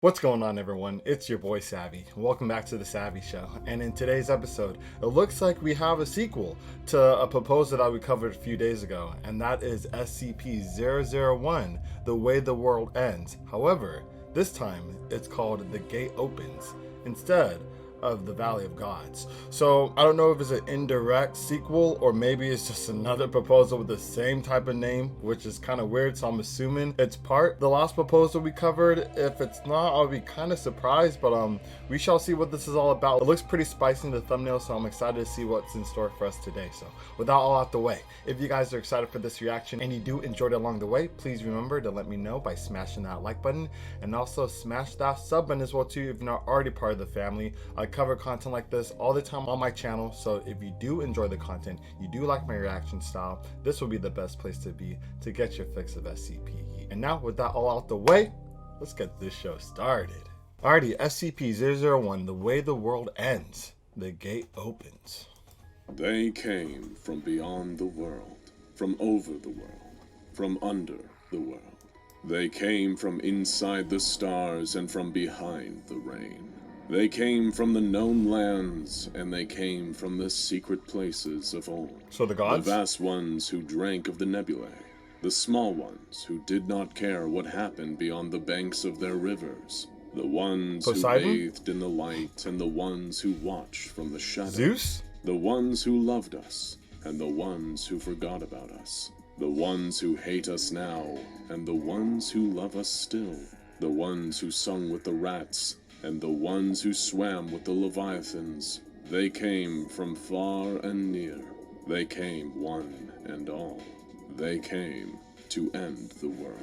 What's going on, everyone? It's your boy Savvy. Welcome back to the Savvy Show. And in today's episode, it looks like we have a sequel to a proposal that we covered a few days ago, and that is SCP-001, The Way the World Ends. However, this time it's called The Gate Opens instead of the Valley of Gods. So I don't know if it's an indirect sequel or maybe it's just another proposal with the same type of name, which is kind of weird, so I'm assuming it's part the last proposal we covered. If it's not, I'll be kind of surprised, but we shall see what this is all about. It looks pretty spicy in the thumbnail, so I'm excited to see what's in store for us today. So with that all out the way, if you guys are excited for this reaction and you do enjoy it along the way, please remember to let me know by smashing that like button and also smash that sub button as well too if you're not already part of the family. I cover content like this all the time on my channel, so if you do enjoy the content, you do like my reaction style, this will be the best place to be to get your fix of SCP heat. And now with that all out the way, let's get this show started. Alrighty, SCP-001, The Way the World Ends. The Gate Opens. They came from beyond the world, from over the world, from under the world. They came from inside the stars and from behind the rain. They came from the known lands, and they came from the secret places of old. So the gods? The vast ones who drank of the nebulae. The small ones who did not care what happened beyond the banks of their rivers. The ones Poseidon? who bathed in the light, and the ones who watched from the shadows. Zeus? The ones who loved us, and the ones who forgot about us. The ones who hate us now, and the ones who love us still. The ones who sung with the rats, and the ones who swam with the leviathans. They came from far and near. They came one and all. They came to end the world.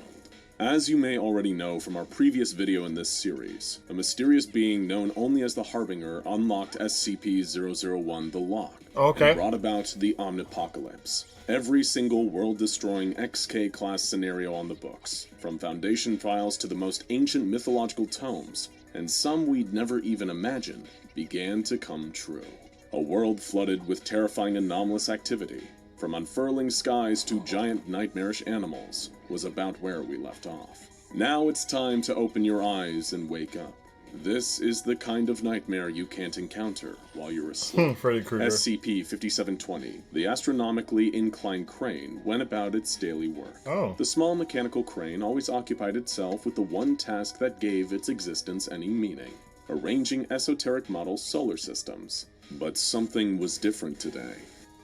As you may already know from our previous video in this series, a mysterious being known only as the Harbinger unlocked SCP-001 The Lock, and brought about the Omnipocalypse. Every single world-destroying XK-class scenario on the books, from Foundation files to the most ancient mythological tomes, and some we'd never even imagined, began to come true. A world flooded with terrifying anomalous activity, from unfurling skies to giant nightmarish animals, was about where we left off. Now it's time to open your eyes and wake up. This is the kind of nightmare you can't encounter while you're asleep. Freddy Krueger. SCP-5720, the astronomically inclined crane, went about its daily work. The small mechanical crane always occupied itself with the one task that gave its existence any meaning: arranging esoteric model solar systems. But something was different today.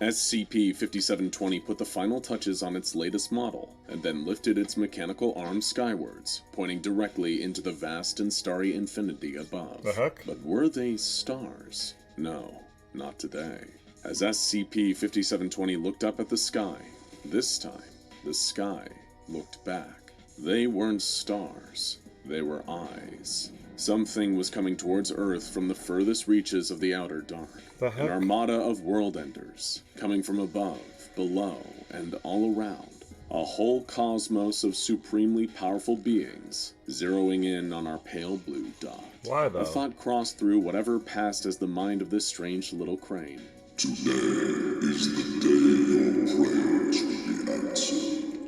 SCP-5720 put the final touches on its latest model, and then lifted its mechanical arm skywards, pointing directly into the vast and starry infinity above. The heck? But were they stars? No, not today. As SCP-5720 looked up at the sky, this time, the sky looked back. They weren't stars, they were eyes. Something was coming towards Earth from the furthest reaches of the outer dark. An armada of world-enders, coming from above, below, and all around. A whole cosmos of supremely powerful beings, zeroing in on our pale blue dot. Why though? A thought crossed through whatever passed as the mind of this strange little crane. Today is the day your prayers will be answered.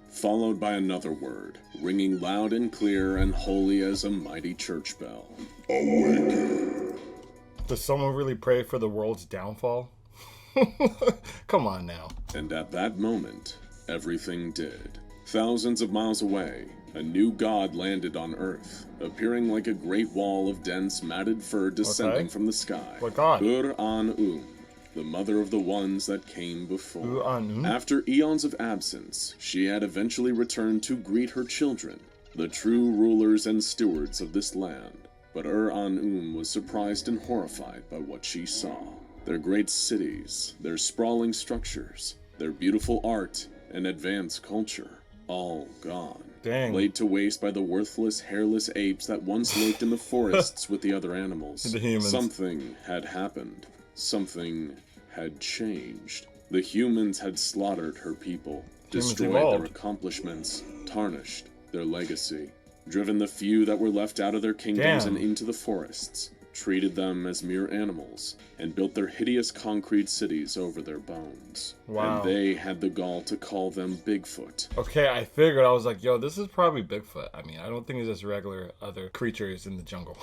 Followed by another word, ringing loud and clear and holy as a mighty church bell. Awaken. Does someone really pray for the world's downfall? Come on now. And at that moment, everything did. Thousands of miles away, a new god landed on Earth, appearing like a great wall of dense, matted fur descending from the sky. What god? Ur-An-Um, the mother of the ones that came before. Ur-An-Um? After eons of absence, she had eventually returned to greet her children, the true rulers and stewards of this land. But Ur-An-Um was surprised and horrified by what she saw. Their great cities, their sprawling structures, their beautiful art and advanced culture, all gone. Dang. Laid to waste by the worthless, hairless apes that once lived in the forests with the other animals. The humans. Something had happened. Something had changed. The humans had slaughtered her people, destroyed their accomplishments, tarnished their legacy, driven the few that were left out of their kingdoms and into the forests, treated them as mere animals, and built their hideous concrete cities over their bones. Wow. And they had the gall to call them Bigfoot. Okay, I figured. I was like, yo, this is probably Bigfoot. I mean, I don't think it's just regular other creatures in the jungle.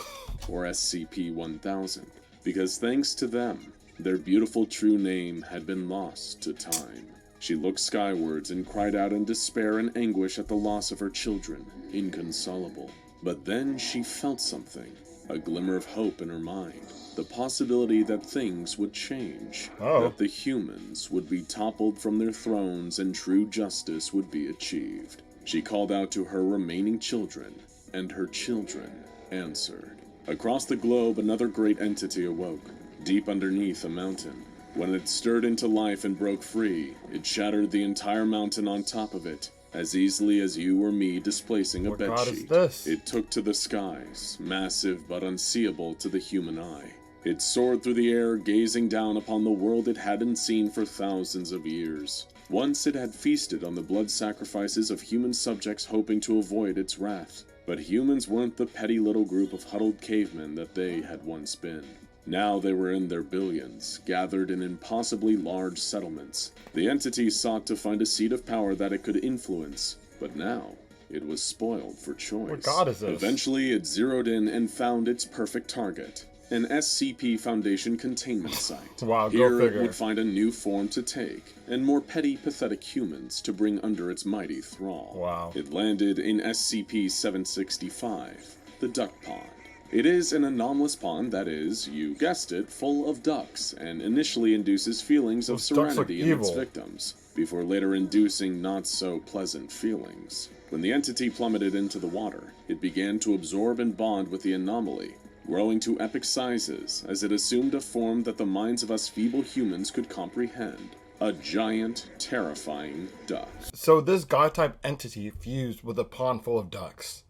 Or SCP-1000, because thanks to them, their beautiful true name had been lost to time. She looked skywards and cried out in despair and anguish at the loss of her children, inconsolable. But then she felt something, a glimmer of hope in her mind, the possibility that things would change, that the humans would be toppled from their thrones and true justice would be achieved. She called out to her remaining children, and her children answered. Across the globe, another great entity awoke, deep underneath a mountain. When it stirred into life and broke free, it shattered the entire mountain on top of it, as easily as you or me displacing a bedsheet. It took to the skies, massive but unseeable to the human eye. It soared through the air, gazing down upon the world it hadn't seen for thousands of years. Once it had feasted on the blood sacrifices of human subjects hoping to avoid its wrath. But humans weren't the petty little group of huddled cavemen that they had once been. Now they were in their billions, gathered in impossibly large settlements. The entity sought to find a seat of power that it could influence, but now it was spoiled for choice. What god is this? Eventually it zeroed in and found its perfect target, an SCP Foundation containment site. Wow, Here go figure. it would find a new form to take, and more petty, pathetic humans to bring under its mighty thrall. Wow. It landed in SCP-765, the Duck Pond. It is an anomalous pond that is, you guessed it, full of ducks, and initially induces feelings of serenity in its victims, before later inducing not-so-pleasant feelings. When the entity plummeted into the water, it began to absorb and bond with the anomaly, growing to epic sizes as it assumed a form that the minds of us feeble humans could comprehend. A giant, terrifying duck. So this god-type entity fused with a pond full of ducks.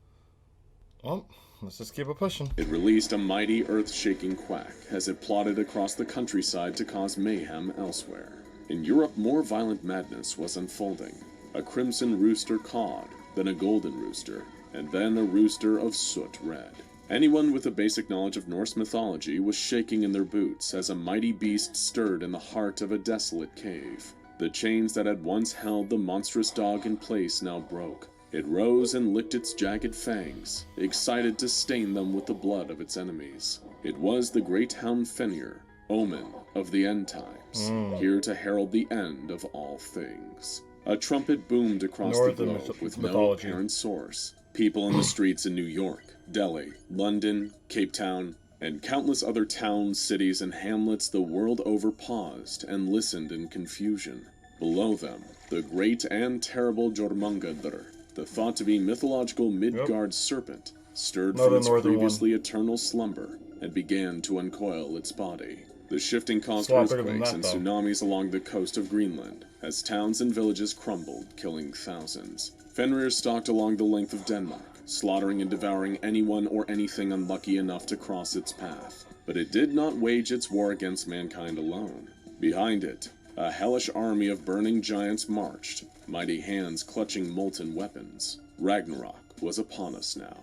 Well, let's just keep it pushing. It released a mighty earth-shaking quack as it plodded across the countryside to cause mayhem elsewhere. In Europe, more violent madness was unfolding. A crimson rooster cawed, then a golden rooster, and then a rooster of soot red. Anyone with a basic knowledge of Norse mythology was shaking in their boots as a mighty beast stirred in the heart of a desolate cave. The chains that had once held the monstrous dog in place now broke. It rose and licked its jagged fangs, excited to stain them with the blood of its enemies. It was the great hound Fenrir, omen of the end times, here to herald the end of all things. A trumpet boomed across the globe with no apparent source. People in the streets in New York, Delhi, London, Cape Town, and countless other towns, cities, and hamlets the world over paused and listened in confusion. Below them, the great and terrible Jormungandr, the thought to be mythological Midgard serpent, stirred from its previously eternal slumber and began to uncoil its body. The shifting caused earthquakes and tsunamis along the coast of Greenland, as towns and villages crumbled, killing thousands. Fenrir stalked along the length of Denmark, slaughtering and devouring anyone or anything unlucky enough to cross its path. But it did not wage its war against mankind alone. Behind it, a hellish army of burning giants marched, mighty hands clutching molten weapons. Ragnarok was upon us now.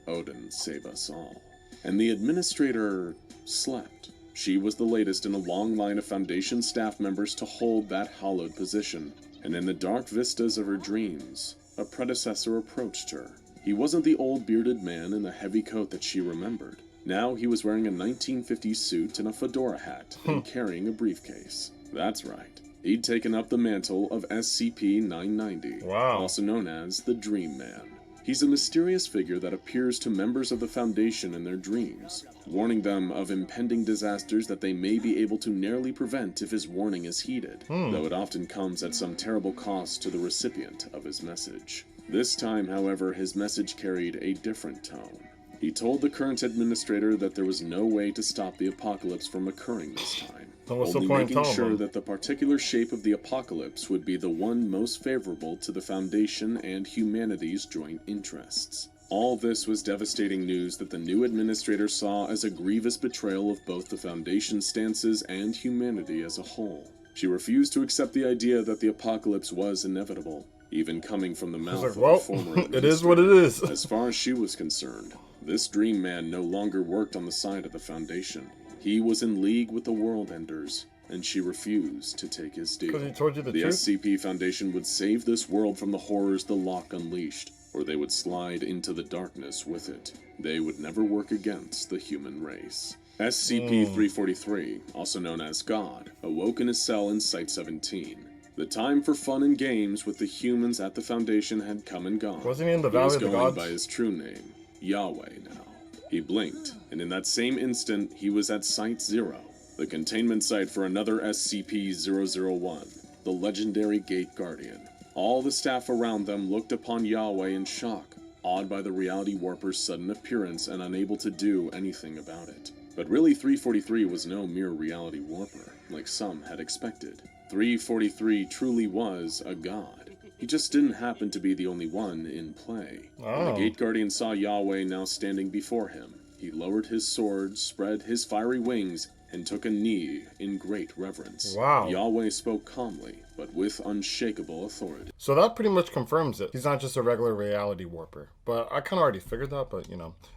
Odin save us all. And the administrator slept. She was the latest in a long line of Foundation staff members to hold that hallowed position. And in the dark vistas of her dreams, a predecessor approached her. He wasn't the old bearded man in the heavy coat that she remembered. Now he was wearing a 1950s suit and a fedora hat and carrying a briefcase. That's right. He'd taken up the mantle of SCP-990, also known as the Dream Man. He's a mysterious figure that appears to members of the Foundation in their dreams, warning them of impending disasters that they may be able to narrowly prevent if his warning is heeded, though it often comes at some terrible cost to the recipient of his message. This time, however, his message carried a different tone. He told the current administrator that there was no way to stop the apocalypse from occurring this time, only making sure that the particular shape of the apocalypse would be the one most favorable to the Foundation and humanity's joint interests. All this was devastating news that the new administrator saw as a grievous betrayal of both the Foundation's stances and humanity as a whole. She refused to accept the idea that the apocalypse was inevitable, even coming from the mouth of the former administrator. It is what it is. As far as she was concerned, This dream man no longer worked on the side of the Foundation. He was in league with the World Enders, and she refused to take his deal. Because he told you the truth? SCP Foundation would save this world from the horrors the Lock unleashed, or they would slide into the darkness with it. They would never work against the human race. SCP-343, also known as God, awoke in his cell in Site-17. The time for fun and games with the humans at the Foundation had come and gone. Wasn't he in the He was Valley of the going Gods? by his true name, Yahweh now. He blinked, and in that same instant, he was at Site-0, the containment site for another SCP-001, the legendary Gate Guardian. All the staff around them looked upon Yahweh in shock, awed by the Reality Warper's sudden appearance and unable to do anything about it. But really, 343 was no mere Reality Warper, like some had expected. 343 truly was a god. He just didn't happen to be the only one in play. When the Gate Guardian saw Yahweh now standing before him, he lowered his sword, spread his fiery wings, and took a knee in great reverence. Wow. Yahweh spoke calmly, but with unshakable authority. So that pretty much confirms it. He's not just a regular reality warper. But I kind of already figured that, but,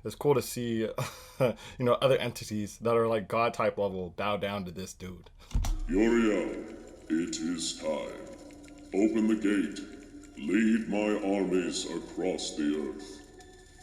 it's cool to see, other entities that are like God-type level bow down to this dude. Uriel, it is time. Open the gate. Lead my armies across the earth.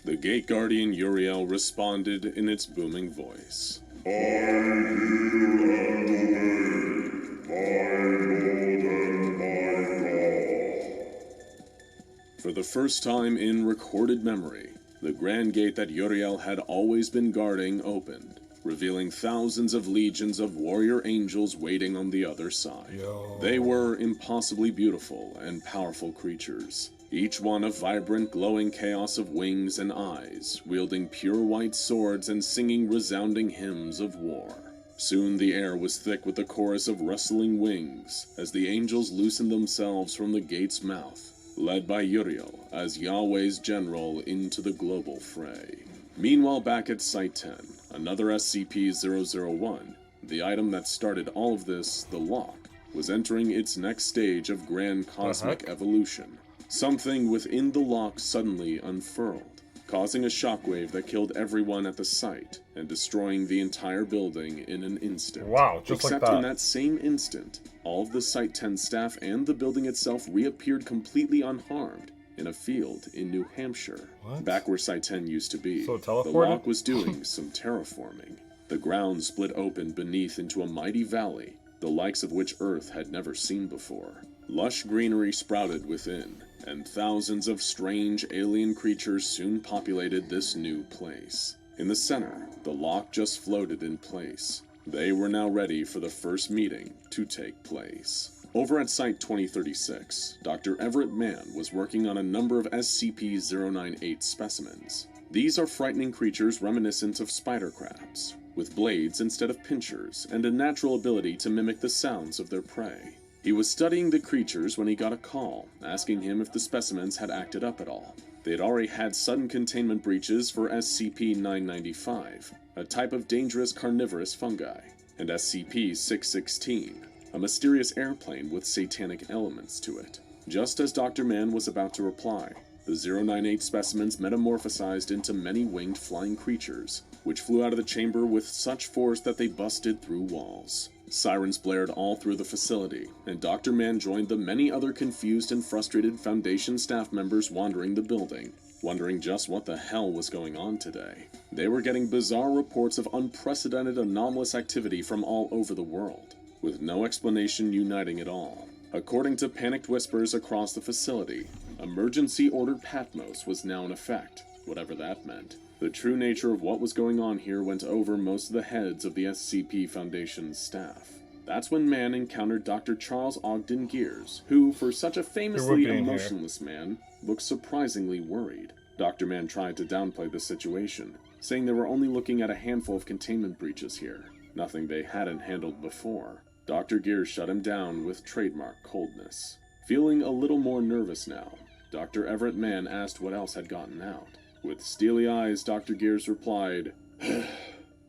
The Gate Guardian Uriel responded in its booming voice. I hear and obey, my Lord and my God. For the first time in recorded memory, the Grand Gate that Uriel had always been guarding opened, revealing thousands of legions of warrior angels waiting on the other side. They were impossibly beautiful and powerful creatures, each one a vibrant, glowing chaos of wings and eyes, wielding pure white swords and singing resounding hymns of war. Soon the air was thick with a chorus of rustling wings, as the angels loosened themselves from the gate's mouth, led by Uriel as Yahweh's general into the global fray. Meanwhile, back at Site-10, another SCP-001, the item that started all of this, the Lock, was entering its next stage of grand cosmic evolution. Something within the Lock suddenly unfurled, causing a shockwave that killed everyone at the site and destroying the entire building in an instant. Wow, just Except like that. in that same instant, all of the Site-10 staff and the building itself reappeared completely unharmed in a field in New Hampshire, back where Site-10 used to be. So The teleported? Lock was doing some terraforming. The ground split open beneath into a mighty valley, the likes of which Earth had never seen before. Lush greenery sprouted within, and thousands of strange alien creatures soon populated this new place. In the center, the Lock just floated in place. They were now ready for the first meeting to take place. Over at Site-2036, Dr. Everett Mann was working on a number of SCP-098 specimens. These are frightening creatures reminiscent of spider crabs, with blades instead of pincers and a natural ability to mimic the sounds of their prey. He was studying the creatures when he got a call, asking him if the specimens had acted up at all. They had already had sudden containment breaches for SCP-995, a type of dangerous carnivorous fungi, and SCP-616, a mysterious airplane with satanic elements to it. Just as Dr. Mann was about to reply, the 098 specimens metamorphosized into many winged flying creatures, which flew out of the chamber with such force that they busted through walls. Sirens blared all through the facility, and Dr. Mann joined the many other confused and frustrated Foundation staff members wandering the building, wondering just what the hell was going on today. They were getting bizarre reports of unprecedented anomalous activity from all over the world, with no explanation uniting it all. According to panicked whispers across the facility, Emergency Order Patmos was now in effect, whatever that meant. The true nature of what was going on here went over most of the heads of the SCP Foundation's staff. That's when Mann encountered Dr. Charles Ogden Gears, who, for such a famously emotionless man, looked surprisingly worried. Dr. Mann tried to downplay the situation, saying they were only looking at a handful of containment breaches here, nothing they hadn't handled before. Dr. Gears shut him down with trademark coldness. Feeling a little more nervous now, Dr. Everett Mann asked what else had gotten out. With steely eyes, Dr. Gears replied, "A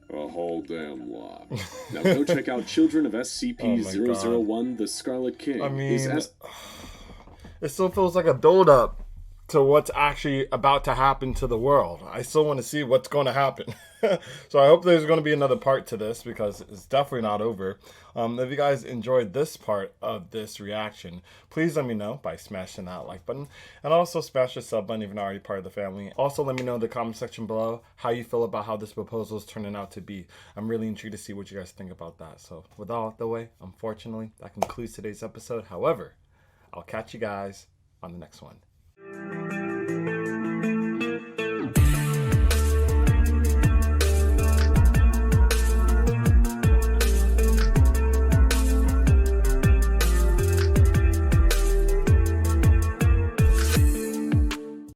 whole damn lot. Now go check out Children of SCP-001, The Scarlet King." I mean, it still feels like a build-up. to what's actually about to happen to the world. I still want to see what's going to happen. So I hope there's going to be another part to this, because it's definitely not over. If you guys enjoyed this part of this reaction, please let me know by smashing that like button, and also smash the sub button if you're not already part of the family. Also, let me know in the comment section below how you feel about how this proposal is turning out to be. I'm really intrigued to see what you guys think about that. So with all the way, unfortunately, that concludes today's episode. However, I'll catch you guys on the next one.